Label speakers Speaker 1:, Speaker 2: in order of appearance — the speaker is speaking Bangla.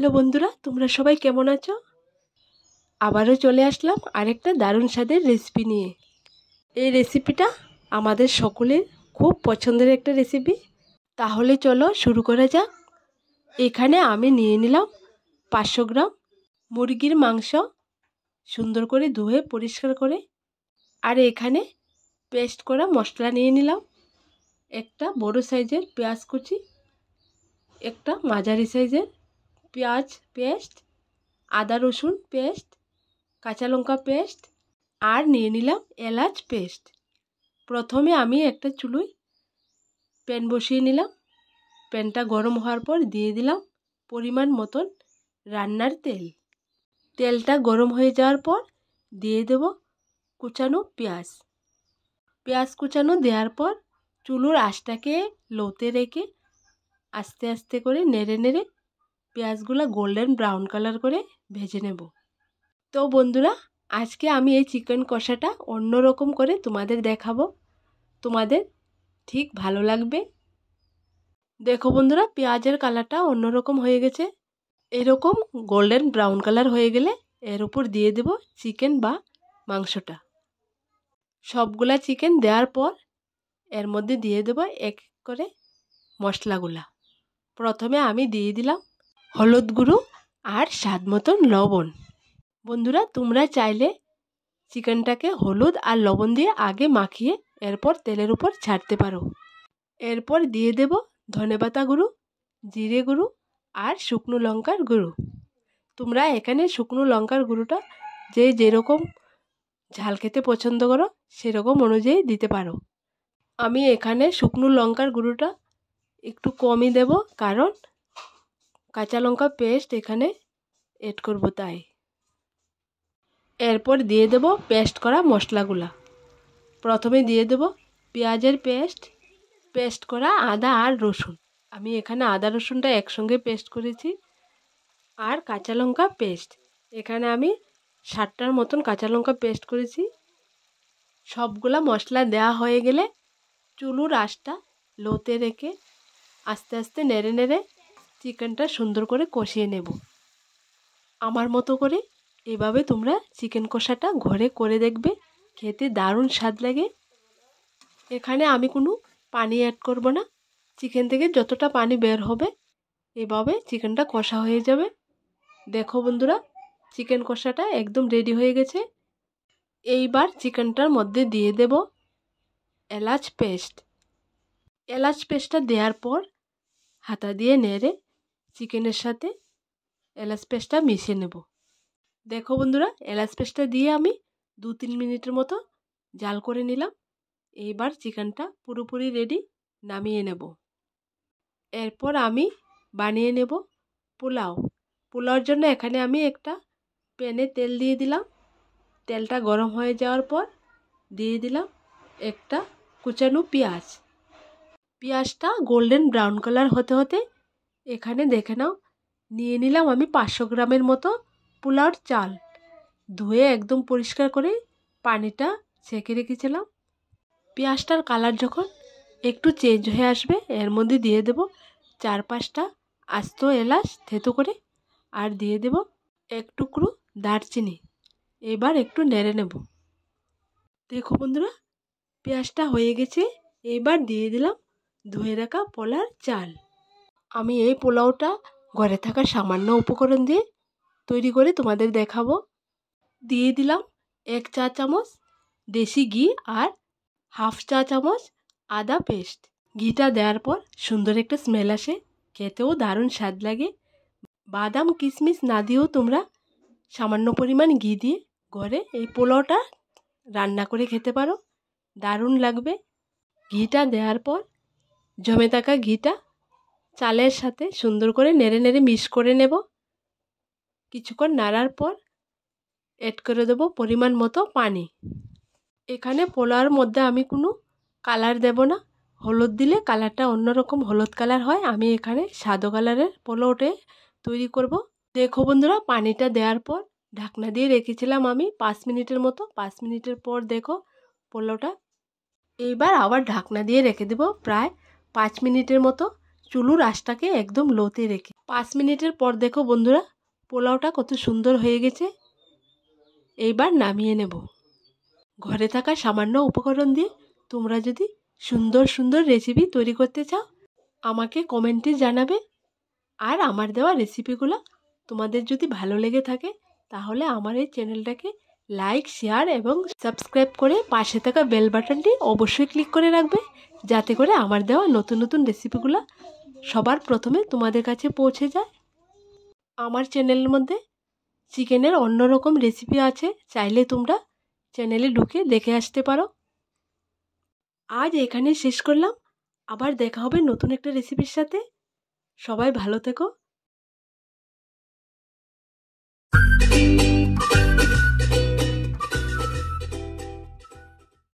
Speaker 1: হ্যালো বন্ধুরা, তোমরা সবাই কেমন আছো? আবারও চলে আসলাম আরেকটা দারুণ স্বাদের রেসিপি নিয়ে। এই রেসিপিটা আমাদের সকলের খুব পছন্দের একটা রেসিপি। তাহলে চলো শুরু করা যাক। এখানে আমি নিয়ে নিলাম 500 গ্রাম মুরগির মাংস, সুন্দর করে ধুয়ে পরিষ্কার করে। আর এখানে পেস্ট করা মশলা নিয়ে নিলাম, একটা বড় সাইজের পেঁয়াজ কুচি, একটা মাঝারি সাইজের পেঁয়াজ পেস্ট, আদা রসুন পেস্ট, কাঁচা লঙ্কা পেস্ট, আর নিয়ে নিলাম এলাচ পেস্ট। প্রথমে আমি একটা চুলোয় প্যান বসিয়ে নিলাম। প্যানটা গরম হওয়ার পর দিয়ে দিলাম পরিমাণ মতন রান্নার তেল। তেলটা গরম হয়ে যাওয়ার পর দিয়ে দেব কুচানো পেঁয়াজ। পেঁয়াজ কুচানো দেওয়ার পর চুলোর আঁচটাকে লোতে রেখে আস্তে আস্তে করে নেড়ে নেড়ে পেঁয়াজগুলো গোল্ডেন ব্রাউন কালার করে ভেজে নেব। তো বন্ধুরা, আজকে আমি এই চিকেন কষাটা অন্যরকম করে তোমাদের দেখাবো, তোমাদের ঠিক ভালো লাগবে। দেখো বন্ধুরা, পেঁয়াজের কালারটা অন্যরকম হয়ে গেছে। এরকম গোল্ডেন ব্রাউন কালার হয়ে গেলে এর উপর দিয়ে দেব চিকেন বা মাংসটা। সবগুলা চিকেন দেওয়ার পর এর মধ্যে দিয়ে দেব এক করে মশলাগুলা। প্রথমে আমি দিয়ে দিলাম হলুদ গুঁড়ো আর স্বাদ মতন লবণ। বন্ধুরা, তোমরা চাইলে চিকেনটাকে হলুদ আর লবণ দিয়ে আগে মাখিয়ে এরপর তেলের উপর ছাড়তে পারো। এরপর দিয়ে দেব ধনেপাতা গুঁড়ো, জিরে গুঁড়ো আর শুকনো লঙ্কার গুঁড়ো। তোমরা এখানে শুকনো লঙ্কার গুঁড়োটা যে যেরকম ঝাল খেতে পছন্দ করো সেরকম অনুযায়ী দিতে পারো। আমি এখানে শুকনো লঙ্কার গুঁড়োটা একটু কমই দেব, কারণ কাঁচা লঙ্কা পেস্ট এখানে এড করব তাই। এরপর দিয়ে দেব পেস্ট করা মশলাগুলা। প্রথমে দিয়ে দেব পেঁয়াজের পেস্ট করা আদা আর রসুন। আমি এখানে আদা রসুনটা একসঙ্গে পেস্ট করেছি। আর কাঁচা লঙ্কা পেস্ট, এখানে আমি 60টার মতন কাঁচা লঙ্কা পেস্ট করেছি। সবগুলা মশলা দেওয়া হয়ে গেলে চুলোর আঁচটা লোতে রেখে আস্তে আস্তে নেড়ে নেড়ে চিকেনটা সুন্দর করে কষিয়ে নেব। আমার মতো করে এভাবে তোমরা চিকেন কষাটা ঘরে করে দেখবে, খেতে দারুণ স্বাদ লাগে। এখানে আমি কোনো পানি অ্যাড করব না। চিকেন থেকে যতটা পানি বের হবে এভাবে চিকেনটা কষা হয়ে যাবে। দেখো বন্ধুরা, চিকেন কষাটা একদম রেডি হয়ে গেছে। এইবার চিকেনটার মধ্যে দিয়ে দেব এলাচ পেস্ট। এলাচ পেস্টটা দেওয়ার পর হাতা দিয়ে নেড়ে চিকেনের সাথে এলাচ পেস্টটা মিশিয়ে নেব। দেখো বন্ধুরা, এলাচ পেস্টটা দিয়ে আমি 2-3 মিনিটের মতো জাল করে নিলাম। এইবার চিকেনটা পুরোপুরি রেডি, নামিয়ে নেব। এরপর আমি বানিয়ে নেব পোলাও। পোলাওর জন্য এখানে আমি একটা প্যানে তেল দিয়ে দিলাম। তেলটা গরম হয়ে যাওয়ার পর দিয়ে দিলাম একটা কুচানো পেঁয়াজ। পেঁয়াজটা গোল্ডেন ব্রাউন কালার হতে হতে এখানে দেখে নাও নিয়ে নিলাম আমি 500 গ্রামের মতো পোলাওর চাল। ধুয়ে একদম পরিষ্কার করে পানিটা ছেঁকে রেখেছিলাম। পেঁয়াজটার কালার যখন একটু চেঞ্জ হয়ে আসবে এর মধ্যে দিয়ে দেব 4-5টা আস্ত এলাচ থেতো করে, আর দিয়ে দেব এক টুকরো দারচিনি। এবার একটু নেড়ে নেব। দেখো বন্ধুরা, পেঁয়াজটা হয়ে গেছে। এবার দিয়ে দিলাম ধুয়ে রাখা পোলাওর চাল। আমি এই পোলাওটা ঘরে থাকা সামান্য উপকরণ দিয়ে তৈরি করে তোমাদের দেখাবো। দিয়ে দিলাম 1 চা চামচ দেশি ঘি আর 1/2 চা চামচ আদা পেস্ট। ঘিটা দেওয়ার পর সুন্দর একটা স্মেল আসে, খেতেও দারুণ স্বাদ লাগে। বাদাম কিশমিশ না দিয়েও তোমরা সামান্য পরিমাণ ঘি দিয়ে ঘরে এই পোলাওটা রান্না করে খেতে পারো, দারুণ লাগবে। ঘিটা দেওয়ার পর জমে থাকা ঘিটা চালের সাথে সুন্দর করে নেড়ে নেড়ে মিক্স করে নেব। কিছুক্ষণ নাড়ার পর অ্যাড করে দেব পরিমাণ মতো পানি। এখানে পোলাওর মধ্যে আমি কোনো কালার দেব না। হলুদ দিলে কালারটা অন্যরকম হলুদ কালার হয়। আমি এখানে সাদা কালারের পোলাওটা তৈরি করব। দেখো বন্ধুরা, পানিটা দেওয়ার পর ঢাকনা দিয়ে রেখেছিলাম আমি 5 মিনিটের মতো। 5 মিনিটের পর দেখো পোলাওটা। এইবার আবার ঢাকনা দিয়ে রেখে দেব প্রায় 5 মিনিটের মতো। চুলোর আঁচটাকে একদম লোতে রেখে। 5 মিনিটের পর দেখো বন্ধুরা, পোলাওটা কত সুন্দর হয়ে গেছে। এইবার নামিয়ে নেব। ঘরে থাকা সামান্য উপকরণ দিয়ে তোমরা যদি সুন্দর সুন্দর রেসিপি তৈরি করতে চাও, আমাকে কমেন্টে জানাবে। আর আমার দেওয়া রেসিপিগুলো তোমাদের যদি ভালো লেগে থাকে, তাহলে আমার এই চ্যানেলটাকে লাইক, শেয়ার এবং সাবস্ক্রাইব করে পাশে থাকা বেল বাটনটি অবশ্যই ক্লিক করে রাখবে, যাতে করে আমার দেওয়া নতুন নতুন রেসিপিগুলো সবার প্রথমে তোমাদের কাছে পৌঁছে যায়। আমার চ্যানেলের মধ্যে চিকেনের অন্যরকম রেসিপি আছে, চাইলে তোমরা চ্যানেলে ঢুকে দেখে আসতে পারো। আজ এখানে শেষ করলাম, আবার দেখা হবে নতুন একটা রেসিপির সাথে। সবাই ভালো থেকো।